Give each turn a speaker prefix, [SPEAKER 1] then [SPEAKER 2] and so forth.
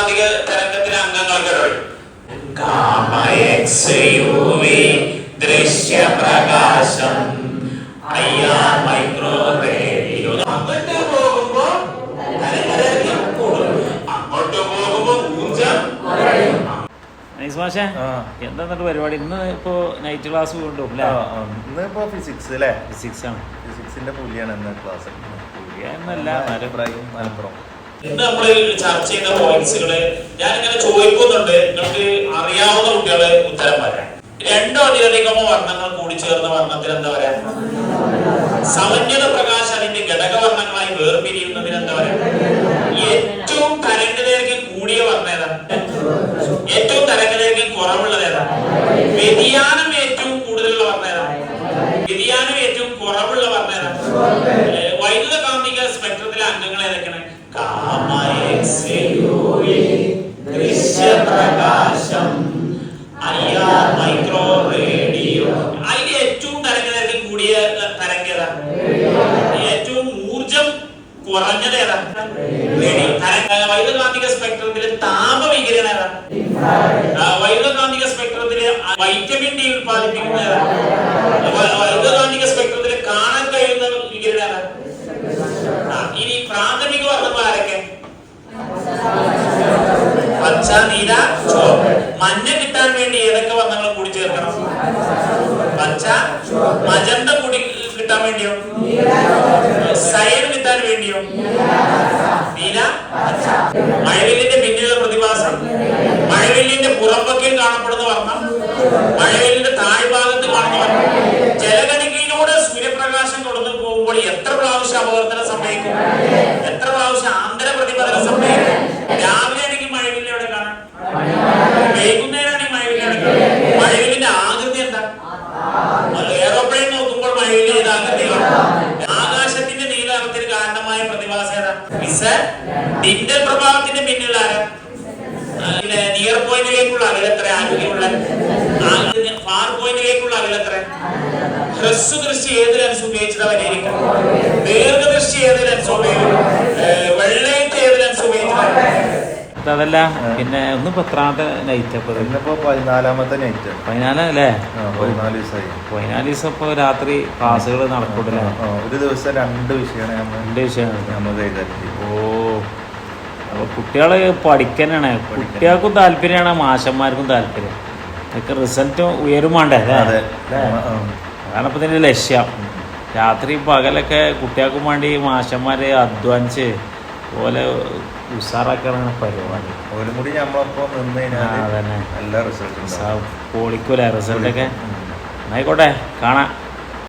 [SPEAKER 1] വൈദ്യുതകാന്തിക തരംഗത്തിലെ അംഗങ്ങൾക്ക് ദൃശ്യപ്രകാശം IR micro radio. അങ്ങോട്ട് പോകുമ്പോ അങ്ങോട്ട് പോകുമ്പോ ഊർജം.
[SPEAKER 2] എന്താ പരിപാടി? ഇന്ന് ഇപ്പോ നൈറ്റ് ക്ലാസ് കൊണ്ടു
[SPEAKER 3] ഇന്നിപ്പോ ഫിസിക്സ് അല്ലേ?
[SPEAKER 2] ഫിസിക്സ് ആണ്.
[SPEAKER 3] ഫിസിക്സിന്റെ പുലിയാണ് ഇന്ന് ക്ലാസ്.
[SPEAKER 2] എന്നല്ല
[SPEAKER 3] മലപ്പുറം.
[SPEAKER 1] ഇന്ന് നമ്മൾ ചർച്ച ചെയ്ത പോയിന്റ്സുകള് ഞാനിങ്ങനെ ചോദിക്കുന്നുണ്ട്. നിങ്ങൾക്ക് അറിയാവുന്ന കുട്ടികള് ഉത്തരം പറയാം. രണ്ടോ അതിലധികമോ വർണ്ണങ്ങൾ കൂടി ചേർന്ന വർണ്ണത്തിന് എന്താ പറയാ? സമന്വത പ്രകാശം അതിന്റെ ഘടകവർണ്ണങ്ങളായി വേർപിരിയുന്നതിന് എന്താ പറയാ? ഏറ്റവും തരംഗദൈർഘ്യം കൂടിയ വർണ്ണം ഏതാണ്? ഏറ്റവും തരംഗദൈർഘ്യം കുറവുള്ളത് ഏതാണ്? വ്യതിയാനം ഏറ്റവും കൂടുതലുള്ള വർണ്ണം ഏതാണ്? വ്യതിയാനം ഏറ്റവും കുറവുള്ള വർണ്ണം ഏതാണ്? വൈദ്യുത കാന്തിക സ്പെക്ട്രത്തിലെ അംഗങ്ങൾ ഏതൊക്കെയാണ്? ഗാമ, എക്സ്, യുവി, ദൃശ്യപ്രകാശം, IR മൈക്രോ റേഡിയോ. അതിന്റെ ഏറ്റവും തരംഗദൈർഘ്യം കൂടിയ തരംഗം ഏതാണ്? ഏറ്റവും ഊർജം കുറഞ്ഞത് ഏതാണ്? വൈദ്യുത കാന്തിക സ്പെക്ട്രത്തിലെ താപവികിരണം ഏതാണ്? വൈദ്യുത കാന്തിക സ്പെക്ട്രത്തിലെ വൈറ്റമിൻ ഡി ഉത്പാദിപ്പിക്കുന്നത് ഏതാണ്? വൈദ്യുത കാന്തിക സ്പെക്ട്രത്തിലെ കാണാൻ കഴിയുന്ന വികിരണം ഏതാണ്? ഇനി പ്രാഥമിക വർണ്ണങ്ങൾ ആരൊക്കെ? പച്ച, നീല, ചുവപ്പ്. മഞ്ഞ കിട്ടാൻ വേണ്ടി ഏതൊക്കെ വർണ്ണങ്ങൾ കൂടി ചേർക്കണം? പച്ച. മജന്ത കൂടി കിട്ടാൻ വേണ്ടിയോ? സയൻ കിട്ടാൻ വേണ്ടിയോ? നീല. മഴവില്ലിന്റെ പിന്നിലുള്ള പ്രതിഭാസം, മഴവില്ലിന്റെ പുറംപക്കയിൽ കാണപ്പെടുന്ന വർണ്ണം, മഴവില്ലിന്റെ താഴ്ഭാഗത്ത് കാണുന്ന വർണ്ണം. ജലകണികയിലൂടെ സൂര്യപ്രകാശം കൊടുത്തു പോകുമ്പോൾ എത്ര പ്രാവശ്യം അപവർത്തനം സംഭവിക്കും? എത്ര പ്രാവശ്യം ആന്തര പ്രതിപതനം സംഭവിക്കും? രാവിലെ ആണെങ്കിൽ മഴവില്ല് എവിടെ കാണാം? വൈകുന്നേരമാണ് മഴവില്ല് എവിടെ കാണാം? മഴവില്ലിന്റെ ആകൃതി എന്താ? എയറോപ്ലെയിൻ നോക്കുമ്പോൾ മഴവില്ല് ചെയ്ത ആകൃതിയാണ്. ആകാശത്തിന്റെ നീലനിറത്തിന് കാരണമായ പ്രതിഭാസം ഏതാ? ഡിൻഡൽ പ്രഭാവത്തിന്റെ പിന്നിലുള്ള ആരാ? നിയർ പോയിന്റിലേക്കുള്ള അകലെത്ര? ആരോഗ്യമുള്ള ഫാർ പോയിന്റിലേക്കുള്ള അകലെത്ര? ഹ്രസ്വ ദൃഷ്ടി ഏത് ലെൻസ് ഉപയോഗിച്ചത് വരെയിരിക്കും? ദീർഘദൃഷ്ടി ഏത് ലെൻസ് ഉപയോഗിക്കും? വെള്ളയിട്ട് ഏത് ലെൻസ് ഉപയോഗിച്ചത്?
[SPEAKER 2] അതല്ല പിന്നെ ഒന്ന് പത്രാമത്തെ നൈറ്റ് അപ്പൊ
[SPEAKER 3] ഇന്നിപ്പോ 14ാമത്തെ നൈറ്റ്.
[SPEAKER 2] 14 അല്ലേ?
[SPEAKER 3] 14 ദിവസമായി.
[SPEAKER 2] 14 ദിവസം ഇപ്പൊ രാത്രി ക്ലാസ്സുകൾ നടക്കൂട്ടല്ലേ?
[SPEAKER 3] ഒരു ദിവസം 2 വിഷയമാണ്.
[SPEAKER 2] 2 വിഷയമാണ്
[SPEAKER 3] നമ്മൾ എഴുതാറ്റി.
[SPEAKER 2] അപ്പൊ കുട്ടികള് പഠിക്കാനാണ്. കുട്ടികൾക്കും താല്പര്യമാണ്, മാഷന്മാർക്കും താല്പര്യം. അതൊക്കെ റിസൾട്ട് ഉയരും വേണ്ടേ? അതാണ് ഇപ്പൊ ഇതിന്റെ ലക്ഷ്യം. രാത്രി പകലൊക്കെ കുട്ടികൾക്കും വേണ്ടി മാഷന്മാര് അധ്വാനിച്ച് പോലെ ഉഷാറാക്കാനാണ് പരിപാടി.
[SPEAKER 3] ഓരും കൂടി നമ്മളൊപ്പം നിന്ന് കഴിഞ്ഞാൽ നല്ല റിസൾട്ട്
[SPEAKER 2] പൊളിക്കൂലേ റിസൾട്ടൊക്കെ? ആയിക്കോട്ടെ, കാണാം.